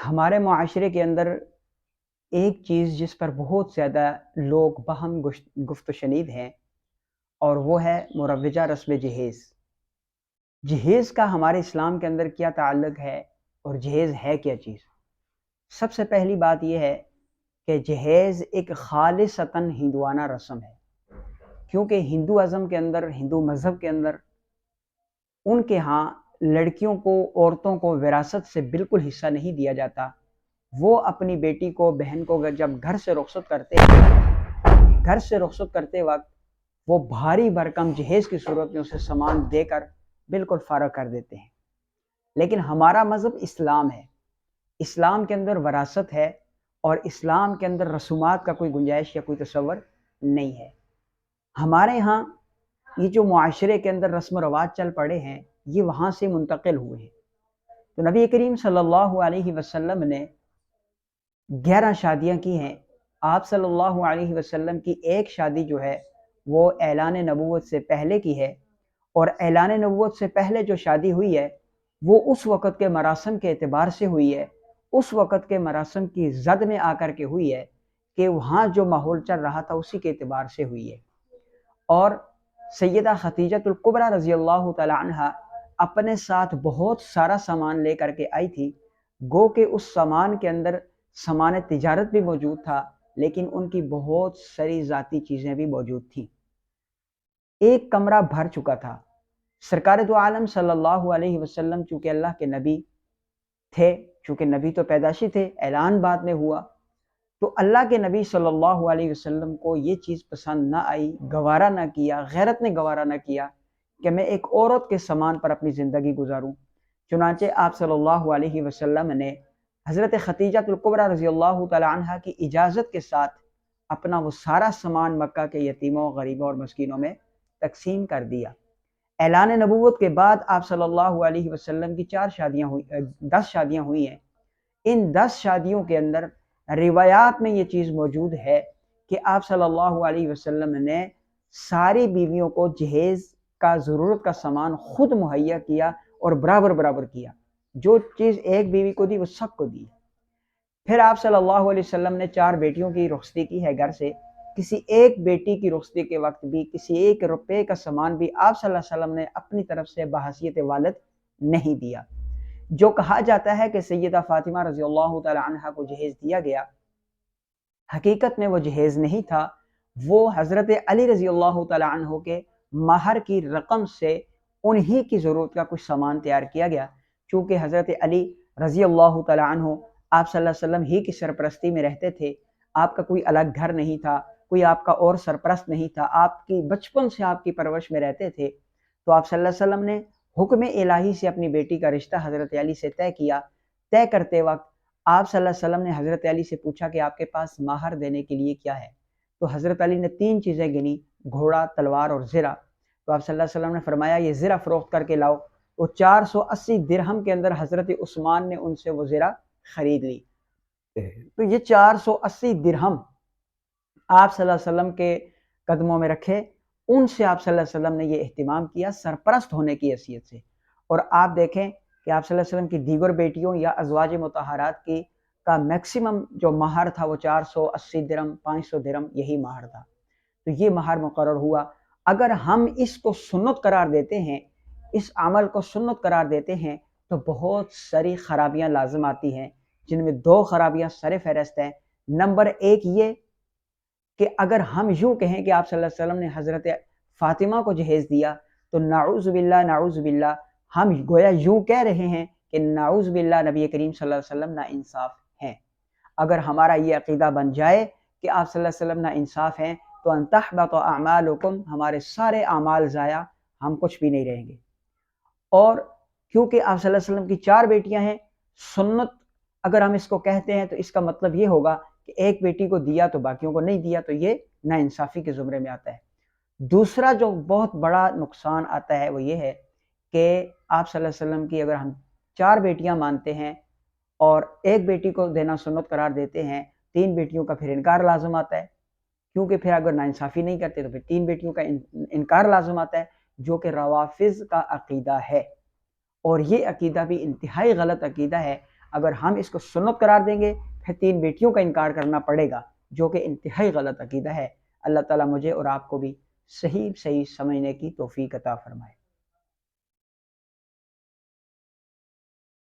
ہمارے معاشرے کے اندر ایک چیز جس پر بہت زیادہ لوگ باہم گفت و شنید ہیں، اور وہ ہے مروجہ رسم جہیز۔ جہیز کا ہمارے اسلام کے اندر کیا تعلق ہے اور جہیز ہے کیا چیز؟ سب سے پہلی بات یہ ہے کہ جہیز ایک خالصتاً ہندوانہ رسم ہے، کیونکہ ہندو ازم کے اندر، ہندو مذہب کے اندر ان کے ہاں لڑکیوں کو، عورتوں کو وراثت سے بالکل حصہ نہیں دیا جاتا۔ وہ اپنی بیٹی کو، بہن کو جب گھر سے رخصت کرتے وقت وہ بھاری بھرکم جہیز کی صورت میں اسے سامان دے کر بالکل فارغ کر دیتے ہیں۔ لیکن ہمارا مذہب اسلام ہے، اسلام کے اندر وراثت ہے، اور اسلام کے اندر رسومات کا کوئی گنجائش یا کوئی تصور نہیں ہے۔ ہمارے ہاں یہ جو معاشرے کے اندر رسم و رواج چل پڑے ہیں، یہ وہاں سے منتقل ہوئے ہیں۔ تو نبی کریم صلی اللہ علیہ وسلم نے 11 شادیاں کی ہیں۔ آپ صلی اللہ علیہ وسلم کی ایک شادی جو ہے وہ اعلان نبوت سے پہلے کی ہے، اور اعلان نبوت سے پہلے جو شادی ہوئی ہے وہ اس وقت کے مراسم کے اعتبار سے ہوئی ہے، اس وقت کے مراسم کی زد میں آ کر کے ہوئی ہے کہ وہاں جو ماحول چل رہا تھا اسی کے اعتبار سے ہوئی ہے۔ اور سیدہ خدیجہ الکبریٰ رضی اللہ تعالی عنہ اپنے ساتھ بہت سارا سامان لے کر کے آئی تھی، گو کہ اس سامان کے اندر سامان تجارت بھی موجود تھا، لیکن ان کی بہت ساری ذاتی چیزیں بھی موجود تھیں۔ ایک کمرہ بھر چکا تھا۔ سرکار دو عالم صلی اللہ علیہ وسلم چونکہ اللہ کے نبی تھے، چونکہ نبی تو پیدائشی تھے، اعلان بعد میں ہوا، تو اللہ کے نبی صلی اللہ علیہ وسلم کو یہ چیز پسند نہ آئی، گوارا نہ کیا، غیرت نے گوارا نہ کیا کہ میں ایک عورت کے سامان پر اپنی زندگی گزاروں۔ چنانچہ آپ صلی اللہ علیہ وسلم نے حضرت خدیجہ الکبریٰ رضی اللہ تعالی عنہ کی اجازت کے ساتھ اپنا وہ سارا سامان مکہ کے یتیموں، غریبوں اور مسکینوں میں تقسیم کر دیا۔ اعلان نبوت کے بعد آپ صلی اللہ علیہ وسلم کی 10 شادیاں ہوئی ہیں۔ ان 10 شادیوں کے اندر روایات میں یہ چیز موجود ہے کہ آپ صلی اللہ علیہ وسلم نے ساری بیویوں کو جہیز کا، ضرورت کا سامان خود مہیا کیا اور برابر کیا۔ جو چیز ایک بیوی کو دی وہ سب کو دی۔ پھر آپ صلی اللہ علیہ وسلم نے 4 بیٹیوں کی رخصتی کی ہے گھر سے۔ کسی ایک بیٹی کی رخصتی کے وقت بھی کسی ایک روپے کا سامان بھی آپ صلی اللہ علیہ وسلم نے اپنی طرف سے بحیثیت والد نہیں دیا۔ جو کہا جاتا ہے کہ سیدہ فاطمہ رضی اللہ تعالی عنہ کو جہیز دیا گیا، حقیقت میں وہ جہیز نہیں تھا، وہ حضرت علی رضی اللہ تعالی عنہ کے مہر کی رقم سے انہی کی ضرورت کا کچھ سامان تیار کیا گیا، چونکہ حضرت علی رضی اللہ تعالی عنہ آپ صلی اللہ علیہ وسلم ہی کی سرپرستی میں رہتے تھے۔ آپ کا کوئی الگ گھر نہیں تھا، کوئی آپ کا اور سرپرست نہیں تھا، آپ کی بچپن سے آپ کی پرورش میں رہتے تھے۔ تو آپ صلی اللہ علیہ وسلم نے حکم الہی سے اپنی بیٹی کا رشتہ حضرت علی سے طے کیا۔ طے کرتے وقت آپ صلی اللہ علیہ وسلم نے حضرت علی سے پوچھا کہ آپ کے پاس مہر دینے کے لیے کیا ہے؟ تو حضرت علی نے 3 چیزیں گنی، گھوڑا، تلوار اور زرہ۔ تو آپ صلی اللہ علیہ وسلم نے فرمایا یہ زرہ فروخت کر کے لاؤ۔ وہ 480 درہم کے اندر حضرت عثمان نے ان سے وہ زرہ خرید لی۔ تو یہ 480 درہم آپ صلی اللہ علیہ وسلم کے قدموں میں رکھے، ان سے آپ صلی اللہ علیہ وسلم نے یہ اہتمام کیا سرپرست ہونے کی حیثیت سے۔ اور آپ دیکھیں کہ آپ صلی اللہ علیہ وسلم کی دیگر بیٹیوں یا ازواج مطہرات کی کا میکسیمم جو مہر تھا وہ 480 درہم، 500 درہم یہی مہر تھا۔ تو یہ مہر مقرر ہوا۔ اگر ہم اس کو سنت قرار دیتے ہیں، اس عمل کو سنت قرار دیتے ہیں، تو بہت ساری خرابیاں لازم آتی ہیں، جن میں 2 خرابیاں سر فہرست ہیں۔ نمبر 1 یہ کہ اگر ہم یوں کہیں کہ آپ صلی اللہ علیہ وسلم نے حضرت فاطمہ کو جہیز دیا، تو نعوذ باللہ ہم گویا یوں کہہ رہے ہیں کہ نعوذ باللہ نبی کریم صلی اللہ علیہ وسلم ناانصاف ہیں۔ اگر ہمارا یہ عقیدہ بن جائے کہ آپ صلی اللہ علیہ وسلم ناانصاف ہیں، تو ان تحبط اعمالکم، ہمارے سارے اعمال ضائع، ہم کچھ بھی نہیں رہیں گے۔ اور کیونکہ آپ صلی اللہ علیہ وسلم کی 4 بیٹیاں ہیں، سنت اگر ہم اس کو کہتے ہیں تو اس کا مطلب یہ ہوگا کہ ایک بیٹی کو دیا تو باقیوں کو نہیں دیا، تو یہ ناانصافی کے زمرے میں آتا ہے۔ دوسرا جو بہت بڑا نقصان آتا ہے وہ یہ ہے کہ آپ صلی اللہ علیہ وسلم کی اگر ہم 4 بیٹیاں مانتے ہیں اور ایک بیٹی کو دینا سنت قرار دیتے ہیں، 3 بیٹیوں کا پھر انکار لازم آتا ہے، کیونکہ پھر اگر ناانصافی نہیں کرتے تو پھر 3 بیٹیوں کا انکار لازم آتا ہے، جو کہ روافض کا عقیدہ ہے۔ اور یہ عقیدہ بھی انتہائی غلط عقیدہ ہے۔ اگر ہم اس کو سنت قرار دیں گے پھر 3 بیٹیوں کا انکار کرنا پڑے گا، جو کہ انتہائی غلط عقیدہ ہے۔ اللہ تعالیٰ مجھے اور آپ کو بھی صحیح سمجھنے کی توفیق عطا فرمائے۔